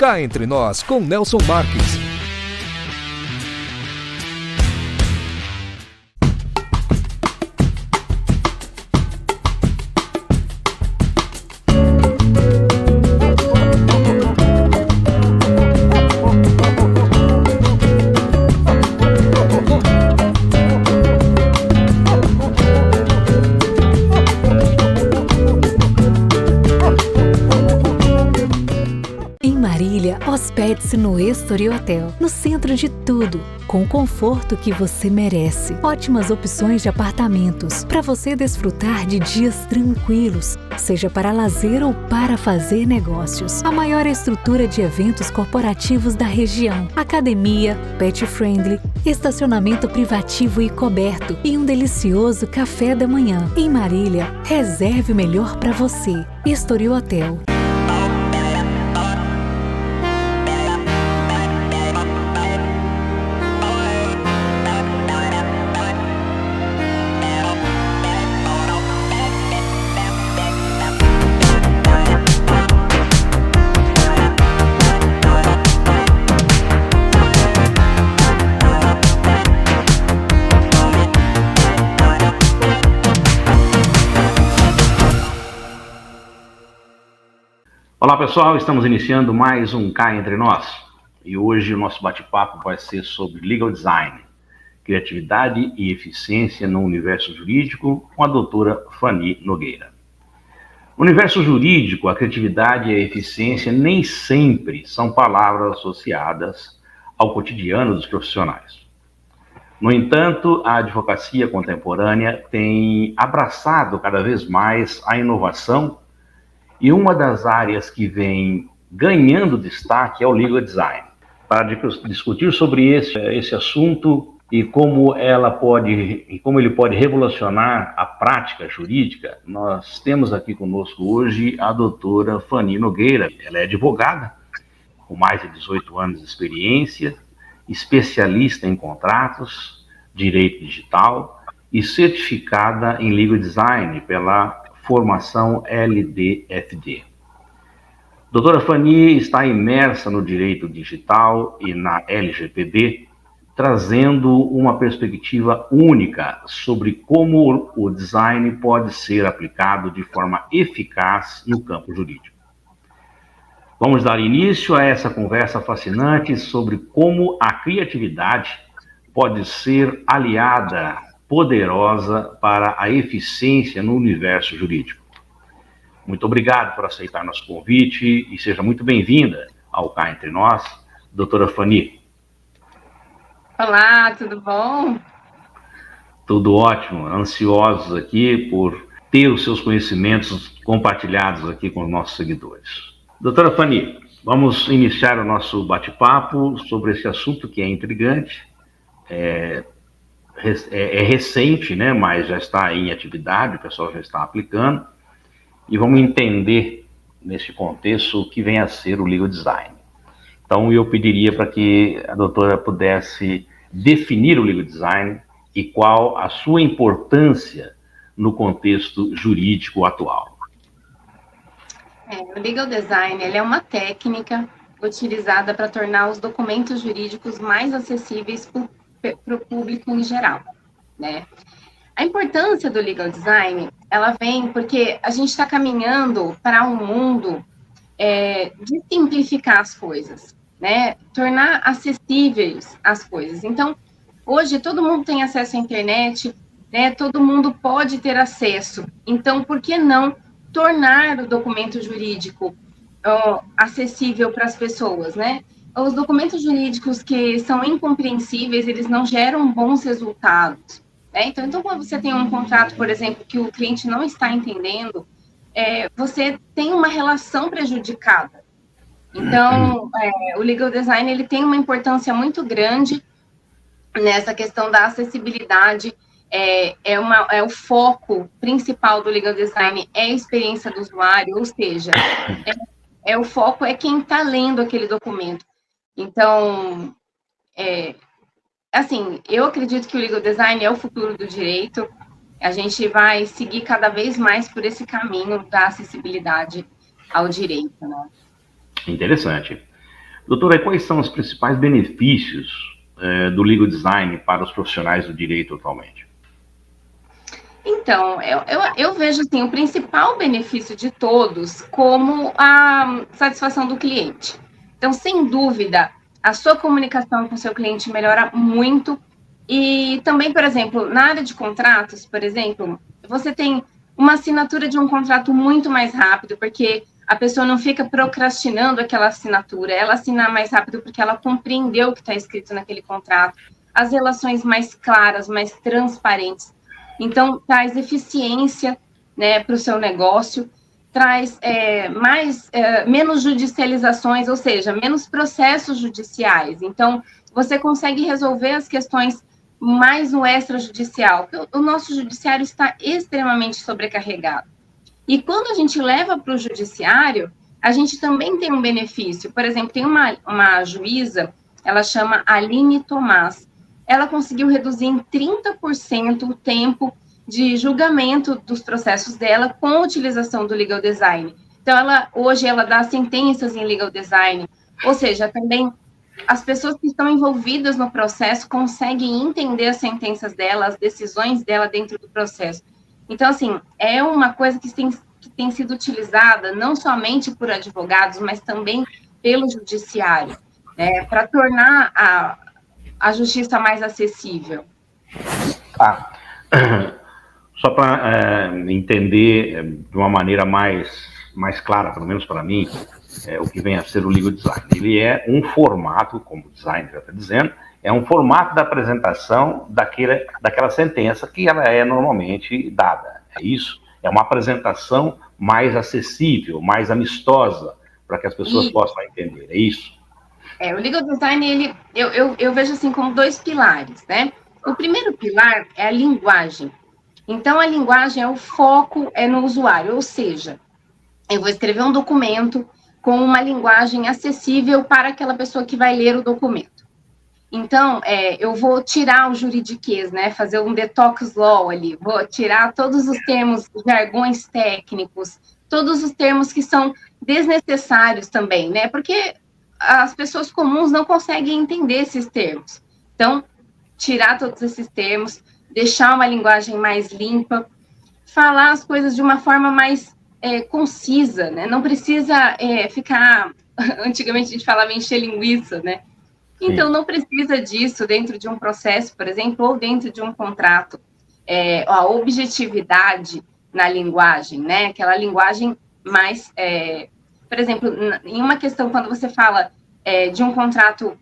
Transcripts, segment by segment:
Cá Entre Nós, com Nelson Marques. Hospede-se no Story Hotel, no centro de tudo, com o conforto que você merece. Ótimas opções de apartamentos, para você desfrutar de dias tranquilos, seja para lazer ou para fazer negócios. A maior estrutura de eventos corporativos da região, academia, pet friendly, estacionamento privativo e coberto e um delicioso café da manhã. Em Marília, reserve o melhor para você. Story Hotel. Olá pessoal, estamos iniciando mais um Cá Entre Nós e hoje o nosso bate-papo vai ser sobre Legal Design, criatividade e eficiência no universo jurídico com a doutora Fanny Nogueira. No universo jurídico, a criatividade e a eficiência nem sempre são palavras associadas ao cotidiano dos profissionais. No entanto, a advocacia contemporânea tem abraçado cada vez mais a inovação. E uma das áreas que vem ganhando destaque é o Legal Design. Para discutir sobre esse assunto e como ele pode revolucionar a prática jurídica, nós temos aqui conosco hoje a doutora Fanny Nogueira. Ela é advogada, com mais de 18 anos de experiência, especialista em contratos, direito digital e certificada em Legal Design pela formação LDFD. Doutora Fanny está imersa no direito digital e na LGPD, trazendo uma perspectiva única sobre como o design pode ser aplicado de forma eficaz no campo jurídico. Vamos dar início a essa conversa fascinante sobre como a criatividade pode ser aliada poderosa para a eficiência no universo jurídico. Muito obrigado por aceitar nosso convite e seja muito bem-vinda ao Cá Entre Nós, doutora Fanny. Olá, tudo bom? Tudo ótimo, ansiosos aqui por ter os seus conhecimentos compartilhados aqui com os nossos seguidores. Doutora Fanny, vamos iniciar o nosso bate-papo sobre esse assunto que é intrigante, é recente, né, mas já está em atividade, o pessoal já está aplicando, e vamos entender, nesse contexto, o que vem a ser o Legal Design. Então, eu pediria para que a doutora pudesse definir o Legal Design e qual a sua importância no contexto jurídico atual. O Legal Design ele é uma técnica utilizada para tornar os documentos jurídicos mais acessíveis para o público em geral, né? A importância do Legal Design, ela vem porque a gente está caminhando para um mundo de simplificar as coisas, né? Tornar acessíveis as coisas. Então, hoje todo mundo tem acesso à internet, né? Todo mundo pode ter acesso. Então, por que não tornar o documento jurídico acessível para as pessoas, né? Os documentos jurídicos que são incompreensíveis, eles não geram bons resultados, né? Então, quando você tem um contrato, por exemplo, que o cliente não está entendendo, você tem uma relação prejudicada. Então, o Legal Design, ele tem uma importância muito grande nessa questão da acessibilidade. O foco principal do Legal Design é a experiência do usuário, ou seja, o foco é quem está lendo aquele documento. Então, eu acredito que o Legal Design é o futuro do direito. A gente vai seguir cada vez mais por esse caminho da acessibilidade ao direito, né? Interessante. Doutora, quais são os principais benefícios do legal design para os profissionais do direito atualmente? Então, eu vejo assim, o principal benefício de todos como a satisfação do cliente. Então, sem dúvida, a sua comunicação com o seu cliente melhora muito. E também, por exemplo, na área de contratos, por exemplo, você tem uma assinatura de um contrato muito mais rápido, porque a pessoa não fica procrastinando aquela assinatura, ela assina mais rápido porque ela compreendeu o que está escrito naquele contrato, as relações mais claras, mais transparentes. Então, traz eficiência, né, para o seu negócio, traz menos judicializações, ou seja, menos processos judiciais. Então, você consegue resolver as questões mais no extrajudicial. O nosso judiciário está extremamente sobrecarregado. E quando a gente leva para o judiciário, a gente também tem um benefício. Por exemplo, tem uma juíza, ela chama Aline Tomás. Ela conseguiu reduzir em 30% o tempo de julgamento dos processos dela com a utilização do legal design. Então, hoje ela dá sentenças em legal design, ou seja, também as pessoas que estão envolvidas no processo conseguem entender as sentenças dela, as decisões dela dentro do processo. Então, assim, é uma coisa que tem sido utilizada não somente por advogados, mas também pelo judiciário, né, para tornar a justiça mais acessível. Só para entender de uma maneira mais clara, pelo menos para mim, o que vem a ser o legal design. Ele é um formato, como o design já está dizendo, é um formato da apresentação daquela sentença que ela é normalmente dada. É isso? É uma apresentação mais acessível, mais amistosa, para que as pessoas possam entender. É isso? O legal design, eu vejo assim como dois pilares, né? O primeiro pilar é a linguagem. Então, a linguagem o foco no usuário, ou seja, eu vou escrever um documento com uma linguagem acessível para aquela pessoa que vai ler o documento. Então, eu vou tirar o juridiquês, né? Fazer um detox law ali, vou tirar todos os termos, jargões técnicos, todos os termos que são desnecessários também, né? Porque as pessoas comuns não conseguem entender esses termos. Então, tirar todos esses termos, deixar uma linguagem mais limpa, falar as coisas de uma forma mais concisa, né? Não precisa ficar... Antigamente a gente falava encher linguiça, né? Então, não precisa disso dentro de um processo, por exemplo, ou dentro de um contrato. A objetividade na linguagem, né? Aquela linguagem mais... por exemplo, em uma questão, quando você fala de um contrato,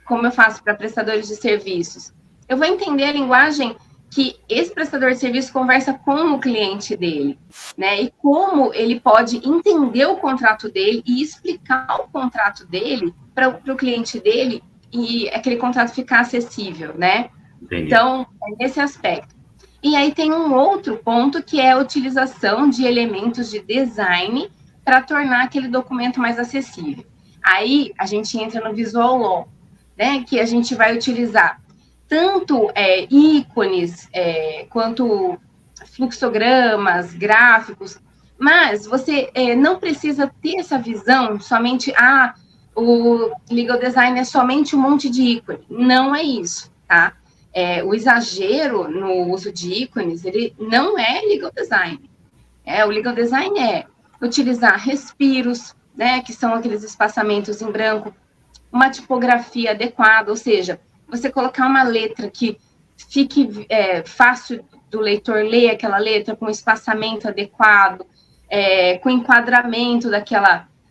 como eu faço para prestadores de serviços, eu vou entender a linguagem que esse prestador de serviço conversa com o cliente dele, né? E como ele pode entender o contrato dele e explicar o contrato dele para o cliente dele e aquele contrato ficar acessível, né? Entendi. Então, nesse aspecto. E aí tem um outro ponto que é a utilização de elementos de design para tornar aquele documento mais acessível. Aí a gente entra no visual law, né? Que a gente vai utilizar tanto ícones quanto fluxogramas, gráficos, mas você não precisa ter essa visão somente, o legal design é somente um monte de ícone. Não é isso, tá? O exagero no uso de ícones, ele não é legal design. O legal design é utilizar respiros, né, que são aqueles espaçamentos em branco, uma tipografia adequada, ou seja, você colocar uma letra que fique fácil do leitor ler aquela letra com espaçamento adequado, com enquadramento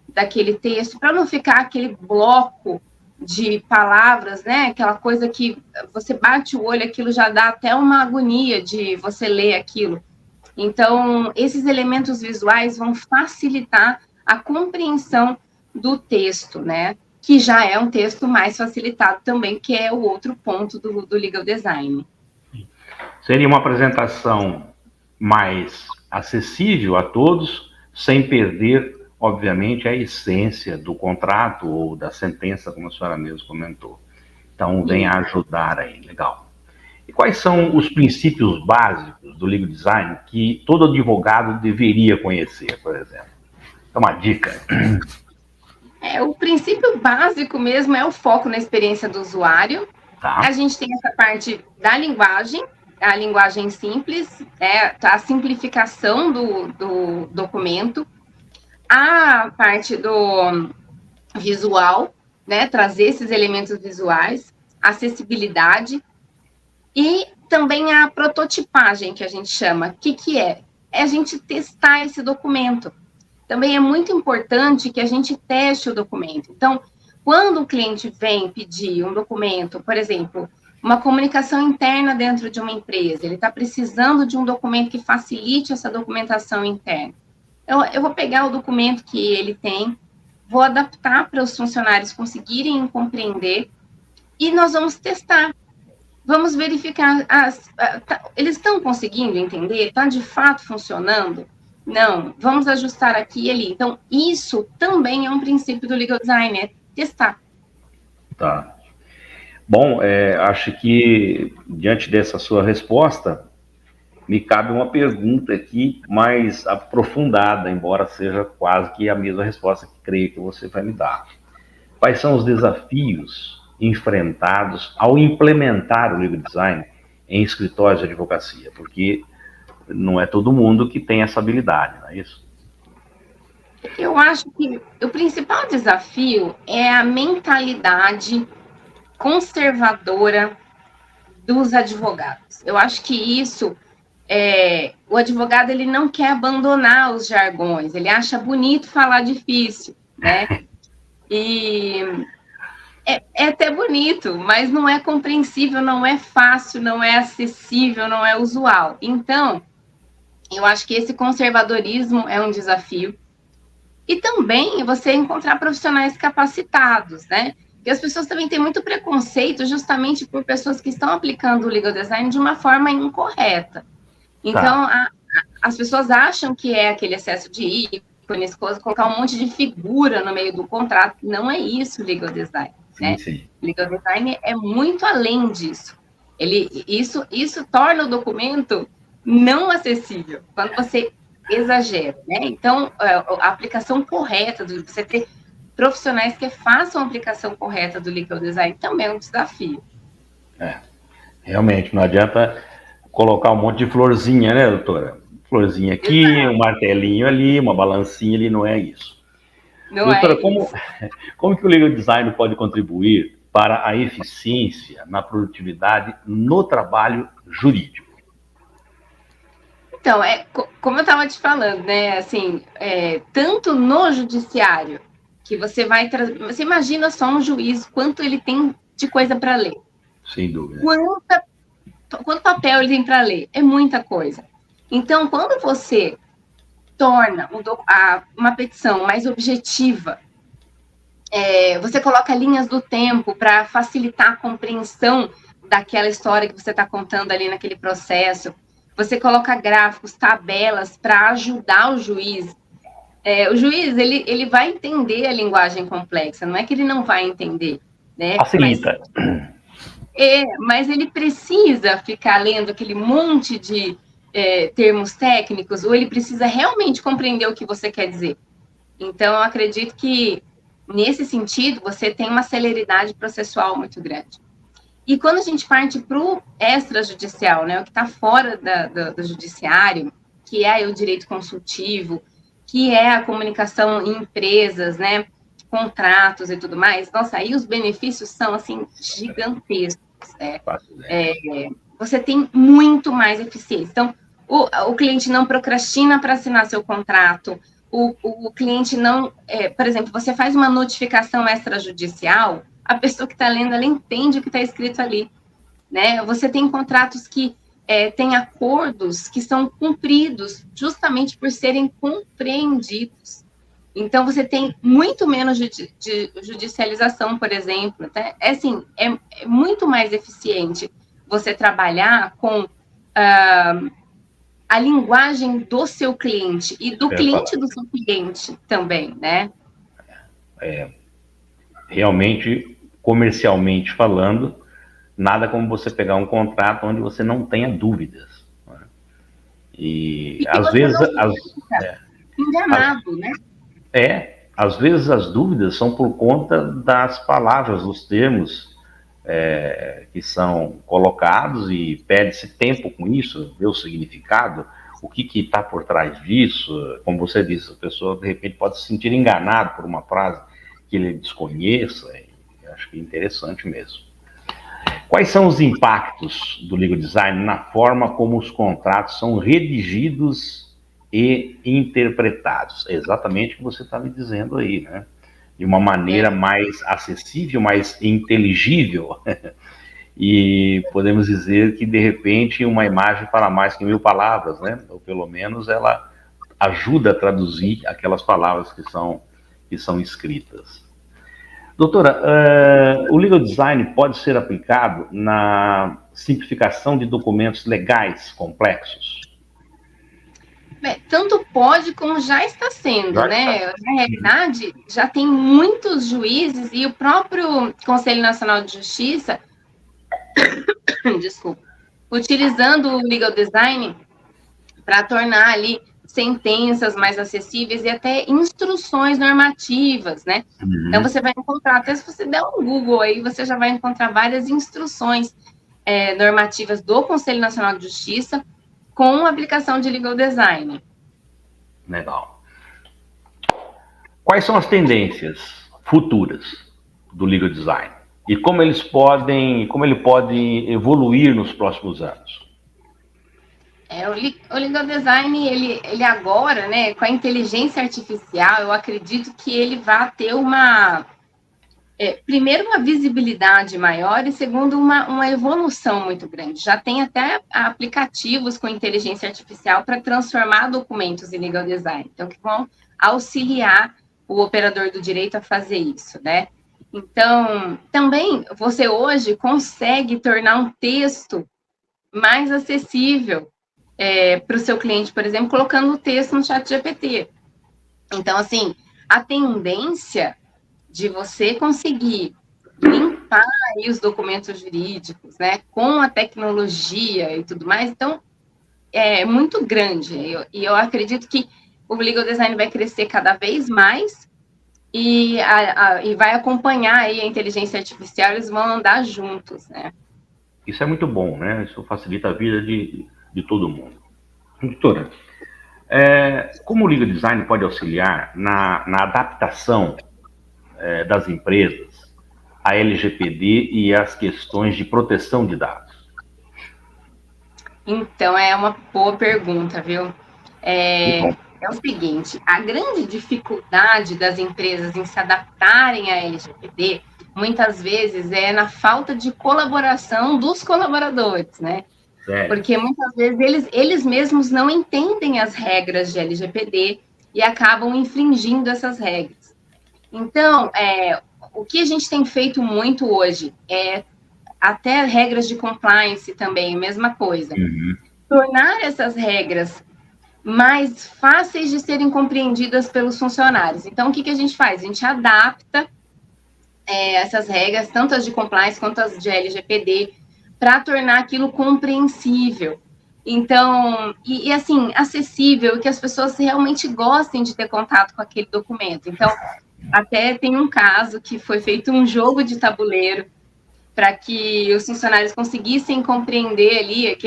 daquele texto, para não ficar aquele bloco de palavras, né? Aquela coisa que você bate o olho, aquilo já dá até uma agonia de você ler aquilo. Então, esses elementos visuais vão facilitar a compreensão do texto, né? Que já é um texto mais facilitado também, que é o outro ponto do legal design. Seria uma apresentação mais acessível a todos, sem perder, obviamente, a essência do contrato ou da sentença, como a senhora mesmo comentou. Então, vem a ajudar aí, legal. E quais são os princípios básicos do legal design que todo advogado deveria conhecer, por exemplo? É uma dica. O princípio básico mesmo é o foco na experiência do usuário. Tá. A gente tem essa parte da linguagem, a linguagem simples, a simplificação do documento, a parte do visual, né, trazer esses elementos visuais, acessibilidade, e também a prototipagem, que a gente chama. O que é? É a gente testar esse documento. Também é muito importante que a gente teste o documento. Então, quando o cliente vem pedir um documento, por exemplo, uma comunicação interna dentro de uma empresa, ele está precisando de um documento que facilite essa documentação interna. Eu vou pegar o documento que ele tem, vou adaptar para os funcionários conseguirem compreender e nós vamos testar. Vamos verificar, eles estão conseguindo entender? Está de fato funcionando? Não, vamos ajustar aqui e ali. Então, isso também é um princípio do legal design, é testar. Tá. Bom, acho que, diante dessa sua resposta, me cabe uma pergunta aqui mais aprofundada, embora seja quase que a mesma resposta que creio que você vai me dar. Quais são os desafios enfrentados ao implementar o legal design em escritórios de advocacia? Porque não é todo mundo que tem essa habilidade, não é isso? Eu acho que o principal desafio é a mentalidade conservadora dos advogados. Eu acho que isso, o advogado ele não quer abandonar os jargões, ele acha bonito falar difícil, né? E é até bonito, mas não é compreensível, não é fácil, não é acessível, não é usual. Então, eu acho que esse conservadorismo é um desafio. E também você encontrar profissionais capacitados, né? Porque as pessoas também têm muito preconceito justamente por pessoas que estão aplicando o legal design de uma forma incorreta. Então, as pessoas acham que é aquele excesso de ícones, colocar um monte de figura no meio do contrato. Não é isso o legal design, né? Sim. Legal design é muito além disso. Isso torna o documento não acessível, quando você exagera, né? Então, a aplicação correta, você ter profissionais que façam a aplicação correta do legal design também é um desafio. Realmente, não adianta colocar um monte de florzinha, né, doutora? Florzinha aqui, um martelinho ali, uma balancinha ali, não é isso. Não doutora, é como que o legal design pode contribuir para a eficiência na produtividade no trabalho jurídico? Então, como eu estava te falando, né, assim, tanto no judiciário, que você imagina só um juiz, quanto ele tem de coisa para ler. Sem dúvida. Quanto papel ele tem para ler? É muita coisa. Então, quando você torna uma petição mais objetiva, você coloca linhas do tempo para facilitar a compreensão daquela história que você está contando ali naquele processo, você coloca gráficos, tabelas para ajudar o juiz. O juiz, ele vai entender a linguagem complexa, não é que ele não vai entender, né? Facilita. Mas ele precisa ficar lendo aquele monte de termos técnicos, ou ele precisa realmente compreender o que você quer dizer. Então, eu acredito que, nesse sentido, você tem uma celeridade processual muito grande. E quando a gente parte para o extrajudicial, né, o que está fora do judiciário, que é o direito consultivo, que é a comunicação em empresas, né, contratos e tudo mais, nossa, aí os benefícios são, assim, gigantescos. Você tem muito mais eficiência. Então, o cliente não procrastina para assinar seu contrato, o cliente não... por exemplo, você faz uma notificação extrajudicial, a pessoa que está lendo, ela entende o que está escrito ali, né? Você tem contratos que têm acordos que são cumpridos justamente por serem compreendidos. Então, você tem muito menos de judicialização, por exemplo. Tá? É muito mais eficiente você trabalhar com a linguagem do seu cliente e do cliente do seu cliente também, né? Realmente, comercialmente falando, nada como você pegar um contrato onde você não tenha dúvidas. Né? E às vezes... enganado, né? às vezes as dúvidas são por conta das palavras, dos termos que são colocados e pede-se tempo com isso, ver o significado, o que está por trás disso. Como você disse, a pessoa de repente pode se sentir enganada por uma frase que ele desconheça, e acho que é interessante mesmo. Quais são os impactos do legal design na forma como os contratos são redigidos e interpretados? É exatamente o que você está me dizendo aí, né? De uma maneira mais acessível, mais inteligível. E podemos dizer que, de repente, uma imagem fala mais que 1000 palavras, né? Ou pelo menos ela ajuda a traduzir aquelas palavras que são escritas. Doutora, o legal design pode ser aplicado na simplificação de documentos legais complexos? Tanto pode como já está sendo, né? Na realidade, já tem muitos juízes e o próprio Conselho Nacional de Justiça, desculpa, utilizando o legal design para tornar ali sentenças mais acessíveis e até instruções normativas, né? Uhum. Então, você vai encontrar, até se você der um Google aí, você já vai encontrar várias instruções normativas do Conselho Nacional de Justiça com a aplicação de legal design. Legal. Quais são as tendências futuras do legal design? E como ele pode evoluir nos próximos anos? O legal design, ele agora, né, com a inteligência artificial, eu acredito que ele vai ter primeiro, uma visibilidade maior e, segundo, uma evolução muito grande. Já tem até aplicativos com inteligência artificial para transformar documentos em legal design, então, que vão auxiliar o operador do direito a fazer isso, né? Então, também, você hoje consegue tornar um texto mais acessível para o seu cliente, por exemplo, colocando o texto no ChatGPT. Então, assim, a tendência de você conseguir limpar aí os documentos jurídicos, né, com a tecnologia e tudo mais, então, é muito grande. E eu acredito que o legal design vai crescer cada vez mais e vai acompanhar aí a inteligência artificial, eles vão andar juntos, né? Isso é muito bom, né? Isso facilita a vida de todo mundo. Doutora, como o legal design pode auxiliar na adaptação das empresas à LGPD e às questões de proteção de dados? Então, é uma boa pergunta, viu? É o seguinte, a grande dificuldade das empresas em se adaptarem à LGPD, muitas vezes, é na falta de colaboração dos colaboradores, né? Porque muitas vezes eles mesmos não entendem as regras de LGPD e acabam infringindo essas regras. Então, o que a gente tem feito muito hoje até regras de compliance também, mesma coisa. Uhum. Tornar essas regras mais fáceis de serem compreendidas pelos funcionários. Então, o que a gente faz? A gente adapta essas regras, tanto as de compliance quanto as de LGPD, para tornar aquilo compreensível. Então, e assim, acessível, que as pessoas realmente gostem de ter contato com aquele documento. Então, até tem um caso que foi feito um jogo de tabuleiro para que os funcionários conseguissem compreender ali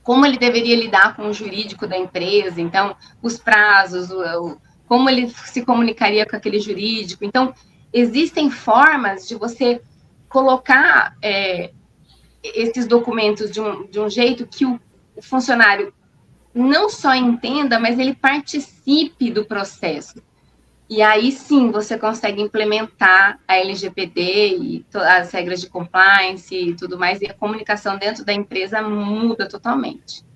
como ele deveria lidar com o jurídico da empresa, então, os prazos, como ele se comunicaria com aquele jurídico. Então, existem formas de você colocar esses documentos de um jeito que o funcionário não só entenda, mas ele participe do processo. E aí, sim, você consegue implementar a LGPD e as regras de compliance e tudo mais, e a comunicação dentro da empresa muda totalmente.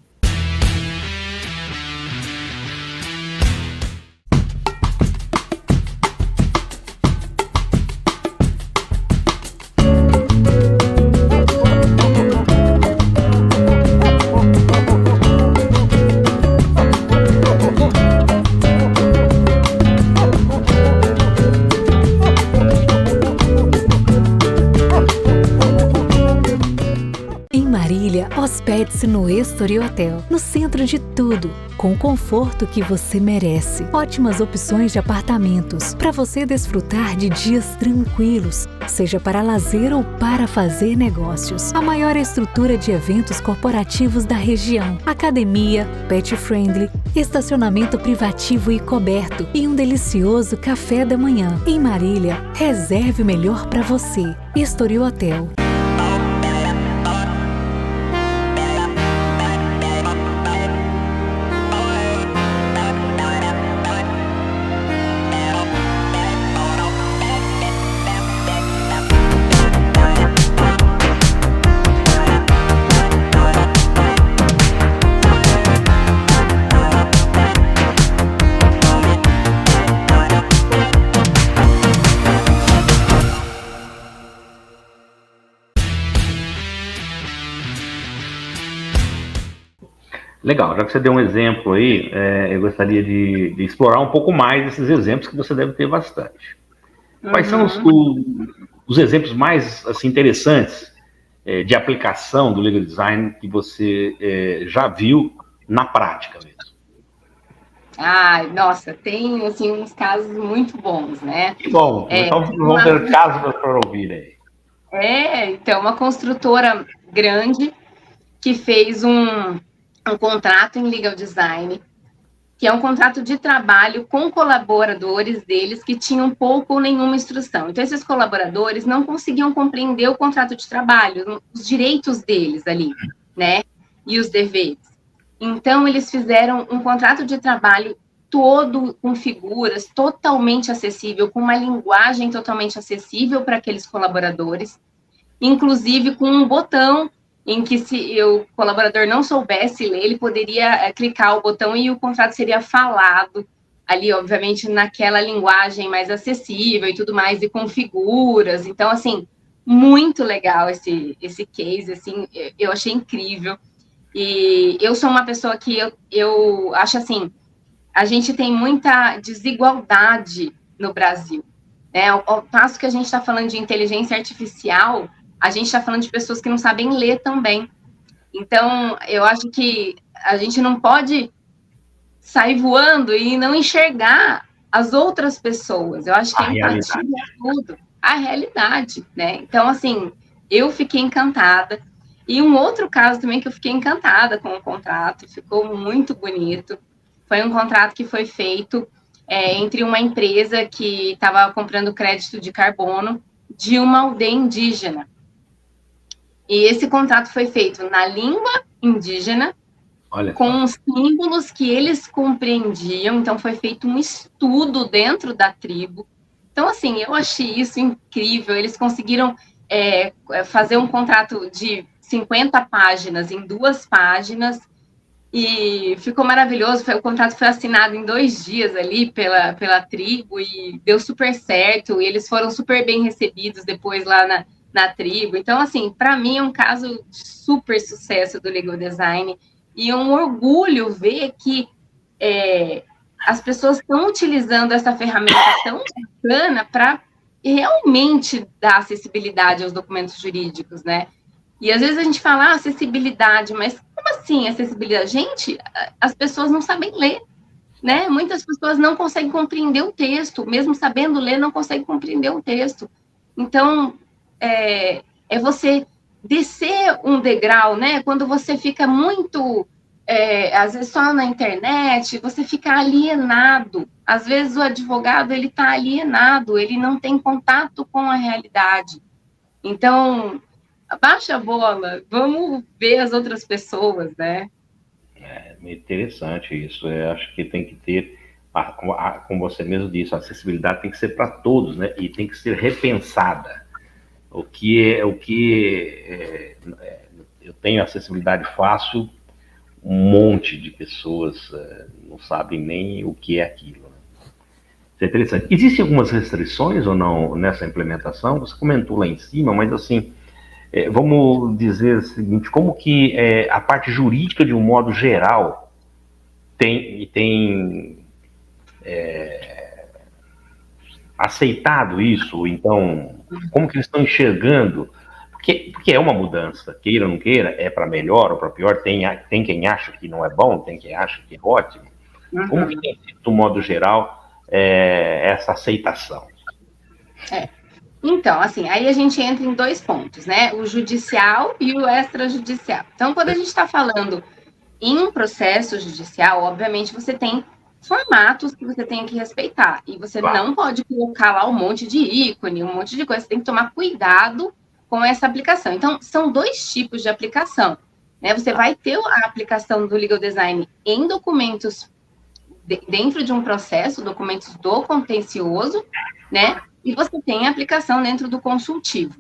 Hospede-se no Estoril Hotel, no centro de tudo, com o conforto que você merece. Ótimas opções de apartamentos para você desfrutar de dias tranquilos, seja para lazer ou para fazer negócios. A maior estrutura de eventos corporativos da região, academia, pet friendly, estacionamento privativo e coberto e um delicioso café da manhã. Em Marília, reserve o melhor para você. Estoril Hotel. Legal, já que você deu um exemplo aí, eu gostaria de explorar um pouco mais esses exemplos que você deve ter bastante. Quais são os exemplos mais assim, interessantes de aplicação do legal design que você já viu na prática mesmo? Ai, nossa, tem assim uns casos muito bons, né? Que bom, então vamos ter casos para ouvir aí. Então, uma construtora grande que fez um contrato em legal design, que é um contrato de trabalho com colaboradores deles que tinham pouco ou nenhuma instrução. Então, esses colaboradores não conseguiam compreender o contrato de trabalho, os direitos deles ali, né? E os deveres. Então, eles fizeram um contrato de trabalho todo com figuras, totalmente acessível, com uma linguagem totalmente acessível para aqueles colaboradores, inclusive com um botão em que se o colaborador não soubesse ler, ele poderia clicar o botão e o contrato seria falado ali, obviamente, naquela linguagem mais acessível e tudo mais, e com figuras. Então, assim, muito legal esse case, assim, eu achei incrível. E eu sou uma pessoa que eu acho assim, a gente tem muita desigualdade no Brasil, né? Ao passo que a gente está falando de inteligência artificial, a gente está falando de pessoas que não sabem ler também. Então, eu acho que a gente não pode sair voando e não enxergar as outras pessoas. Eu acho que a empatia é tudo, a realidade, né? Então, assim, eu fiquei encantada. E um outro caso também que eu fiquei encantada com o contrato, ficou muito bonito. Foi um contrato que foi feito entre uma empresa que estava comprando crédito de carbono de uma aldeia indígena. E esse contrato foi feito na língua indígena, com os símbolos que eles compreendiam. Então, foi feito um estudo dentro da tribo. Então, assim, eu achei isso incrível. Eles conseguiram fazer um contrato de 50 páginas em 2 páginas, e ficou maravilhoso. O contrato foi assinado em 2 dias ali pela tribo, e deu super certo, e eles foram super bem recebidos depois lá na tribo. Então, assim, para mim é um caso de super sucesso do legal design, e é um orgulho ver que as pessoas estão utilizando essa ferramenta tão bacana para realmente dar acessibilidade aos documentos jurídicos, né? E às vezes a gente fala acessibilidade, mas como assim acessibilidade? Gente, as pessoas não sabem ler, né? Muitas pessoas não conseguem compreender o texto, mesmo sabendo ler, não conseguem compreender o texto. Então, é você descer um degrau, né? Quando você fica muito, às vezes só na internet, você fica alienado. Às vezes o advogado, ele está alienado, ele não tem contato com a realidade. Então, baixa a bola, vamos ver as outras pessoas, né? É interessante isso. Eu acho que tem que ter, como você mesmo disse, a acessibilidade tem que ser para todos, né? E tem que ser repensada. Eu tenho acessibilidade fácil, um monte de pessoas não sabem nem o que é aquilo. Né? Isso é interessante. Existem algumas restrições ou não nessa implementação? Você comentou lá em cima, mas assim, vamos dizer o seguinte, como que a parte jurídica, de um modo geral, tem aceitado isso? Então, como que eles estão enxergando? porque é uma mudança, queira ou não queira, é para melhor ou para pior, tem quem acha que não é bom, tem quem acha que é ótimo. Como que tem sido, do modo geral, essa aceitação? Então, assim, aí a gente entra em 2 pontos, né? O judicial e o extrajudicial. Então, quando a gente está falando em um processo judicial, obviamente você tem formatos que você tem que respeitar. E você não pode colocar lá um monte de ícone, um monte de coisa. Você tem que tomar cuidado com essa aplicação. Então, são 2 tipos de aplicação, né? Você vai ter a aplicação do legal design em documentos dentro de um processo, documentos do contencioso, né? E você tem a aplicação dentro do consultivo.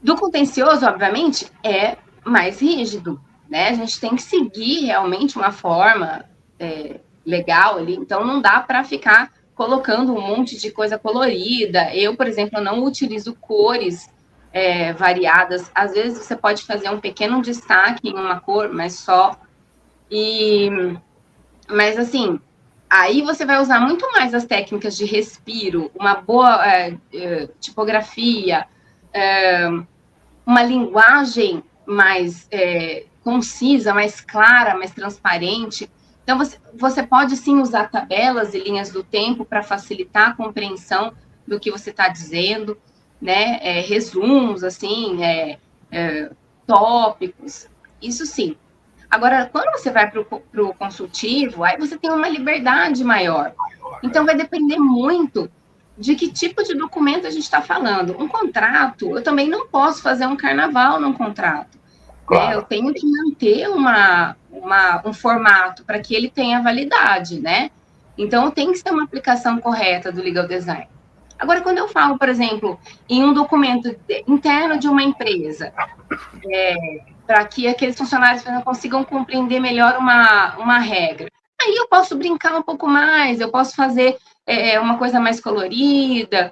Do contencioso, obviamente, é mais rígido, né? A gente tem que seguir realmente uma forma legal ali, então não dá para ficar colocando um monte de coisa colorida. Eu, por exemplo, não utilizo cores variadas. Às vezes você pode fazer um pequeno destaque em uma cor, mas só. Mas assim, aí você vai usar muito mais as técnicas de respiro, uma boa tipografia, uma linguagem mais concisa, mais clara, mais transparente. Então, você pode, sim, usar tabelas e linhas do tempo para facilitar a compreensão do que você está dizendo, né? Resumos, assim, tópicos, isso sim. Agora, quando você vai para o consultivo, aí você tem uma liberdade maior. Então, vai depender muito de que tipo de documento a gente está falando. Um contrato, eu também não posso fazer um carnaval num contrato. Claro. Né? Eu tenho que manter um formato para que ele tenha validade, né? Então, tem que ser uma aplicação correta do legal design. Agora, quando eu falo, por exemplo, em um documento interno de uma empresa, para que aqueles funcionários consigam compreender melhor uma regra, aí eu posso brincar um pouco mais, eu posso fazer uma coisa mais colorida,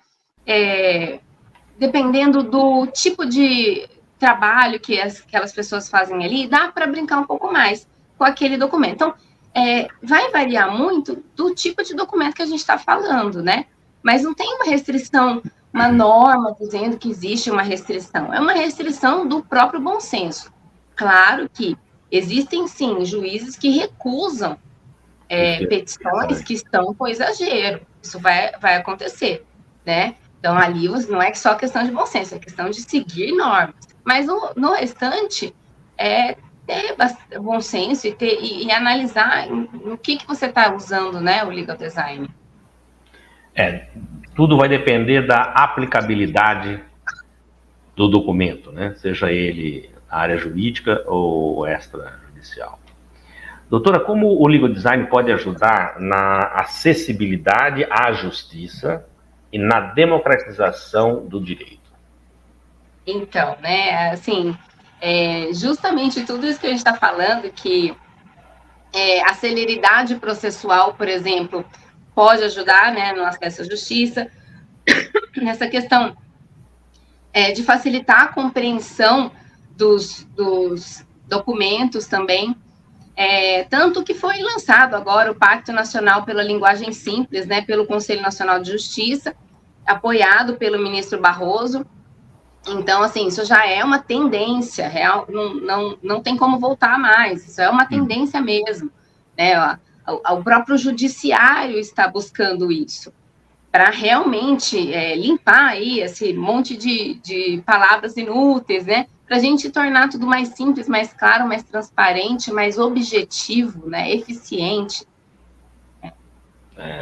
dependendo do tipo de trabalho que aquelas pessoas fazem ali, dá para brincar um pouco mais com aquele documento. Então, vai variar muito do tipo de documento que a gente está falando, né? Mas não tem uma restrição, uma norma dizendo que existe uma restrição. É uma restrição do próprio bom senso. Claro que existem, sim, juízes que recusam petições que estão com exagero. Isso vai acontecer, né? Então, ali não é só questão de bom senso, é questão de seguir normas. Mas no restante, ter bom senso e analisar no que você está usando, né, o legal design. Tudo vai depender da aplicabilidade do documento, né? Seja ele área jurídica ou extrajudicial. Doutora, como o legal design pode ajudar na acessibilidade à justiça e na democratização do direito? Então, né, assim, justamente tudo isso que a gente está falando, que a celeridade processual, por exemplo, pode ajudar, né, no acesso à justiça, nessa questão de facilitar a compreensão dos documentos também, tanto que foi lançado agora o Pacto Nacional pela Linguagem Simples, né, pelo Conselho Nacional de Justiça, apoiado pelo ministro Barroso. Então, assim, isso já é uma tendência real, não tem como voltar mais, isso é uma tendência mesmo, né? O próprio judiciário está buscando isso, para realmente limpar aí esse monte de palavras inúteis, né? Para a gente tornar tudo mais simples, mais claro, mais transparente, mais objetivo, né? Eficiente.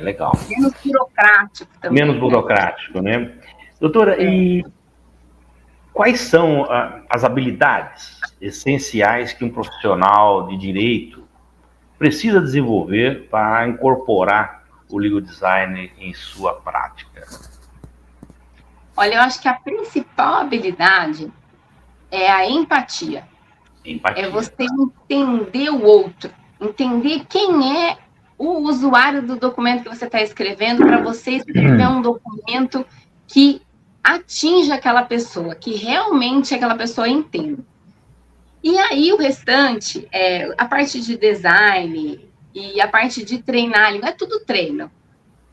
Legal. Menos burocrático também. Menos burocrático, né? Doutora, e quais são as habilidades essenciais que um profissional de direito precisa desenvolver para incorporar o legal design em sua prática? Olha, eu acho que a principal habilidade é a empatia. É você entender o outro, entender quem é o usuário do documento que você está escrevendo, para você escrever um documento que atinja aquela pessoa, que realmente aquela pessoa entenda. E aí o restante, a parte de design e a parte de treinar, é tudo treino.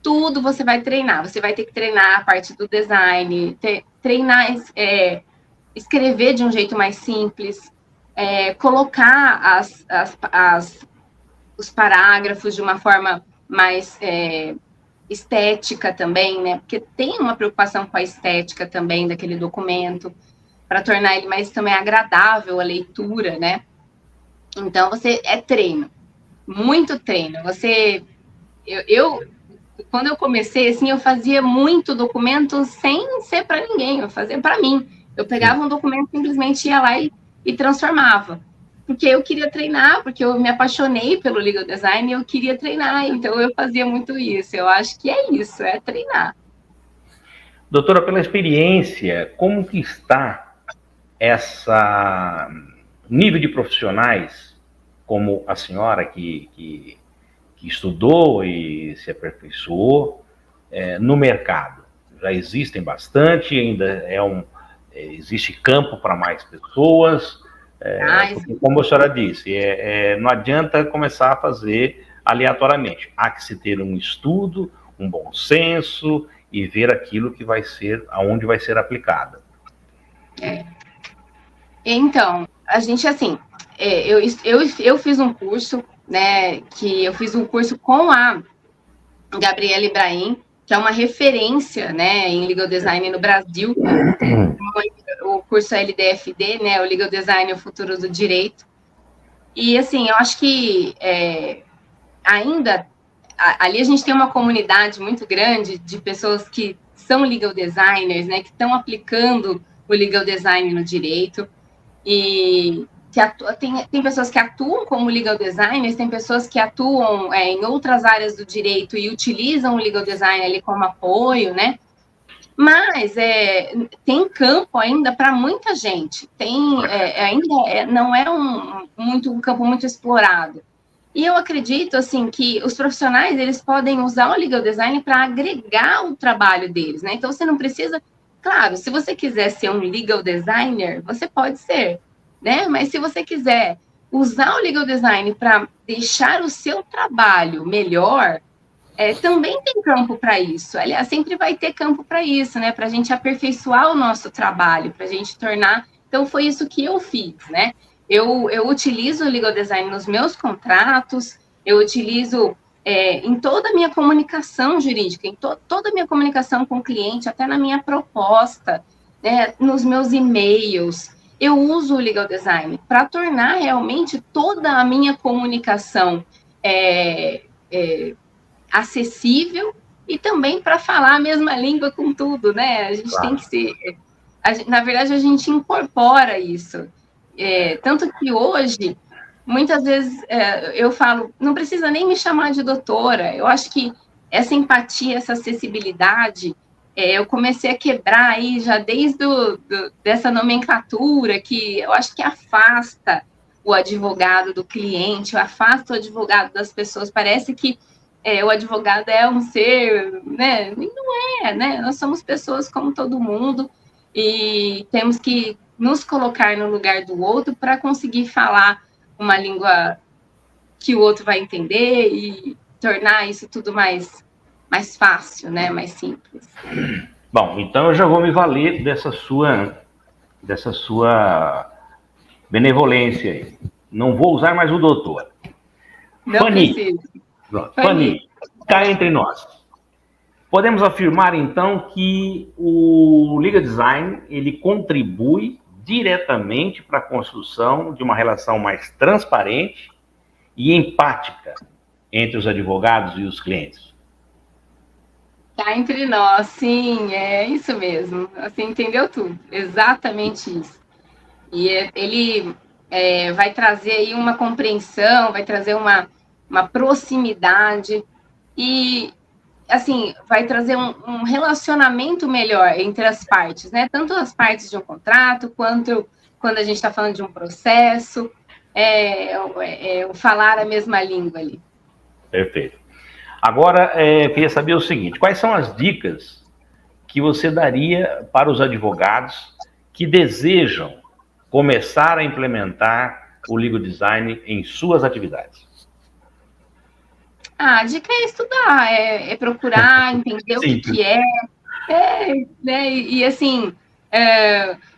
Tudo você vai treinar. Você vai ter que treinar a parte do design, treinar escrever de um jeito mais simples, colocar os parágrafos de uma forma mais estética também, né? Porque tem uma preocupação com a estética também daquele documento, para tornar ele mais também agradável a leitura, né? Então, treino, muito treino. Quando eu comecei, assim, eu fazia muito documento sem ser para ninguém, eu fazia para mim. Eu pegava um documento, simplesmente ia lá e transformava. Porque eu queria treinar, porque eu me apaixonei pelo legal design e eu queria treinar, então eu fazia muito isso. Eu acho que é isso, é treinar. Doutora, pela experiência, como que está essa nível de profissionais, como a senhora que estudou e se aperfeiçoou no mercado? Já existem bastante, ainda existe campo para mais pessoas, porque, como a senhora disse, não adianta começar a fazer aleatoriamente. Há que se ter um estudo, um bom senso e ver aquilo que vai ser, aonde vai ser aplicada. Então, a gente, assim, eu fiz um curso, né, que eu fiz um curso com a Gabriela Ibrahim, que é uma referência, né, em legal design no Brasil. O curso LDFD, né, o Legal Design, o Futuro do Direito. E, assim, eu acho que ainda ali a gente tem uma comunidade muito grande de pessoas que são legal designers, né, que estão aplicando o legal design no direito, e tem pessoas que atuam como legal designers, tem pessoas que atuam em outras áreas do direito e utilizam o legal design ali como apoio, né? Mas tem campo ainda para muita gente, não é um campo muito explorado. E eu acredito, assim, que os profissionais, eles podem usar o legal design para agregar o trabalho deles, né? Então, você não precisa... Claro, se você quiser ser um legal designer, você pode ser, né? Mas se você quiser usar o legal design para deixar o seu trabalho melhor, também tem campo para isso. Aliás, sempre vai ter campo para isso, né? Para a gente aperfeiçoar o nosso trabalho, para a gente tornar... Então, foi isso que eu fiz, né? Eu utilizo o legal design nos meus contratos, eu utilizo em toda a minha comunicação jurídica, em toda a minha comunicação com o cliente, até na minha proposta, né, nos meus e-mails. Eu uso o legal design para tornar realmente toda a minha comunicação acessível e também para falar a mesma língua com tudo, né? A gente tem que ser... na verdade, a gente incorpora isso. Tanto que hoje, muitas vezes, eu falo, não precisa nem me chamar de doutora. Eu acho que essa empatia, essa acessibilidade, eu comecei a quebrar aí já desde dessa nomenclatura que eu acho que afasta o advogado do cliente, afasta o advogado das pessoas. Parece que o advogado é um ser, né? E não é, né? Nós somos pessoas como todo mundo e temos que nos colocar no lugar do outro para conseguir falar uma língua que o outro vai entender e tornar isso tudo mais fácil, né? Mais simples. Bom, então eu já vou me valer dessa sua benevolência aí. Não vou usar mais o doutor. Não precisa. Fanny, cá entre nós. Podemos afirmar, então, que o legal design, ele contribui diretamente para a construção de uma relação mais transparente e empática entre os advogados e os clientes. Cá entre nós, sim, é isso mesmo. Você entendeu tudo, exatamente isso. E ele vai trazer aí uma compreensão, vai trazer uma proximidade e, assim, vai trazer um relacionamento melhor entre as partes, né? Tanto as partes de um contrato, quanto quando a gente está falando de um processo, falar a mesma língua ali. Perfeito. Agora, eu queria saber o seguinte, quais são as dicas que você daria para os advogados que desejam começar a implementar o legal design em suas atividades? A dica é estudar, é procurar entender o que é, né? E assim,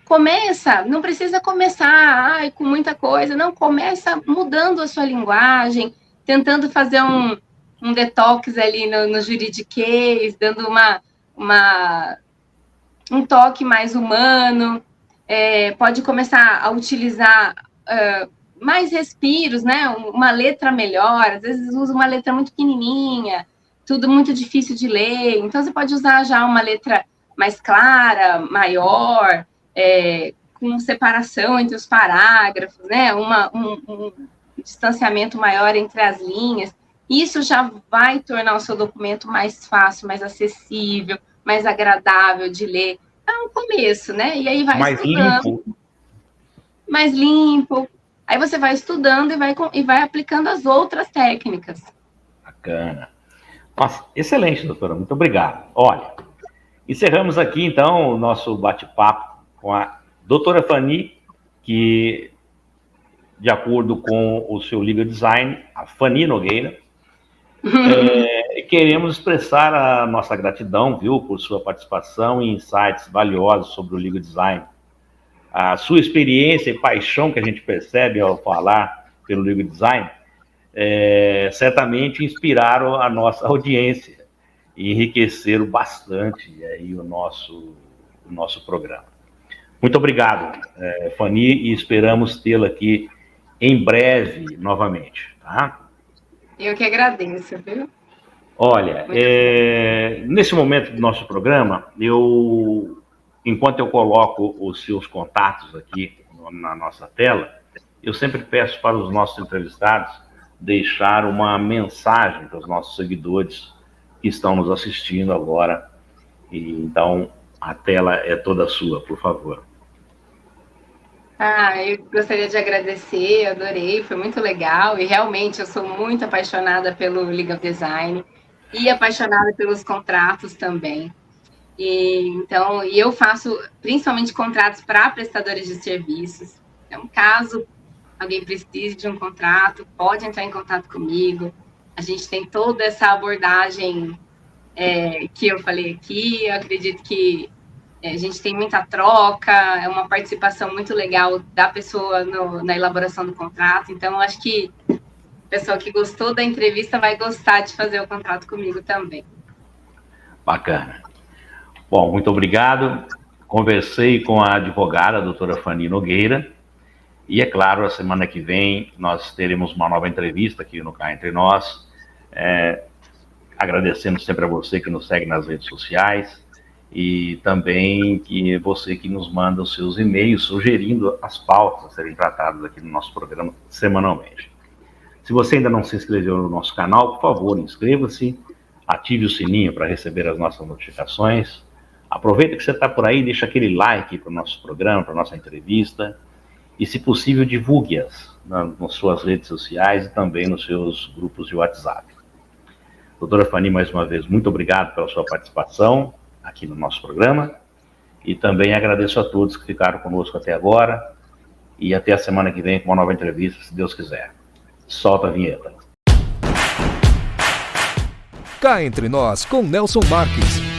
começa, não precisa começar com muita coisa, não, começa mudando a sua linguagem, tentando fazer um detox ali no juridiquês, dando um toque mais humano, pode começar a utilizar mais respiros, né? Uma letra melhor, às vezes usa uma letra muito pequenininha, tudo muito difícil de ler, então você pode usar já uma letra mais clara, maior, com separação entre os parágrafos, né? Um distanciamento maior entre as linhas. Isso já vai tornar o seu documento mais fácil, mais acessível, mais agradável de ler. É um começo, né? E aí vai mais estudando. Limpo. Mais limpo. Aí você vai estudando e vai aplicando as outras técnicas. Bacana. Nossa, excelente, doutora. Muito obrigado. Olha, encerramos aqui, então, o nosso bate-papo com a doutora Fanny, que, de acordo com o seu legal design, a Fanny Nogueira, queremos expressar a nossa gratidão, viu, por sua participação e insights valiosos sobre o legal design. A sua experiência e paixão que a gente percebe ao falar pelo legal design certamente inspiraram a nossa audiência e enriqueceram bastante aí o nosso programa. Muito obrigado, Fanny, e esperamos tê-la aqui em breve novamente, tá? Eu que agradeço, viu? Olha, nesse momento do nosso programa, enquanto eu coloco os seus contatos aqui na nossa tela, eu sempre peço para os nossos entrevistados deixar uma mensagem para os nossos seguidores que estão nos assistindo agora. E, então, a tela é toda sua, por favor. Eu gostaria de agradecer, adorei, foi muito legal. E realmente eu sou muito apaixonada pelo legal design e apaixonada pelos contratos também. E eu faço principalmente contratos para prestadores de serviços. Então, caso alguém precise de um contrato, pode entrar em contato comigo. A gente tem toda essa abordagem que eu falei aqui. Eu acredito que a gente tem muita troca, é uma participação muito legal da pessoa na elaboração do contrato. Então, acho que o pessoal que gostou da entrevista vai gostar de fazer o contrato comigo também. Bacana. Bom, muito obrigado. Conversei com a advogada, a doutora Fanny Nogueira, e é claro, a semana que vem nós teremos uma nova entrevista aqui no Cá Entre Nós, agradecendo sempre a você que nos segue nas redes sociais e também que você que nos manda os seus e-mails sugerindo as pautas a serem tratadas aqui no nosso programa semanalmente. Se você ainda não se inscreveu no nosso canal, por favor, inscreva-se, ative o sininho para receber as nossas notificações. Aproveita que você está por aí, deixa aquele like para o nosso programa, para a nossa entrevista. E, se possível, divulgue-as nas suas redes sociais e também nos seus grupos de WhatsApp. Doutora Fanny, mais uma vez, muito obrigado pela sua participação aqui no nosso programa. E também agradeço a todos que ficaram conosco até agora. E até a semana que vem com uma nova entrevista, se Deus quiser. Solta a vinheta. Cá Entre Nós, com Nelson Marques.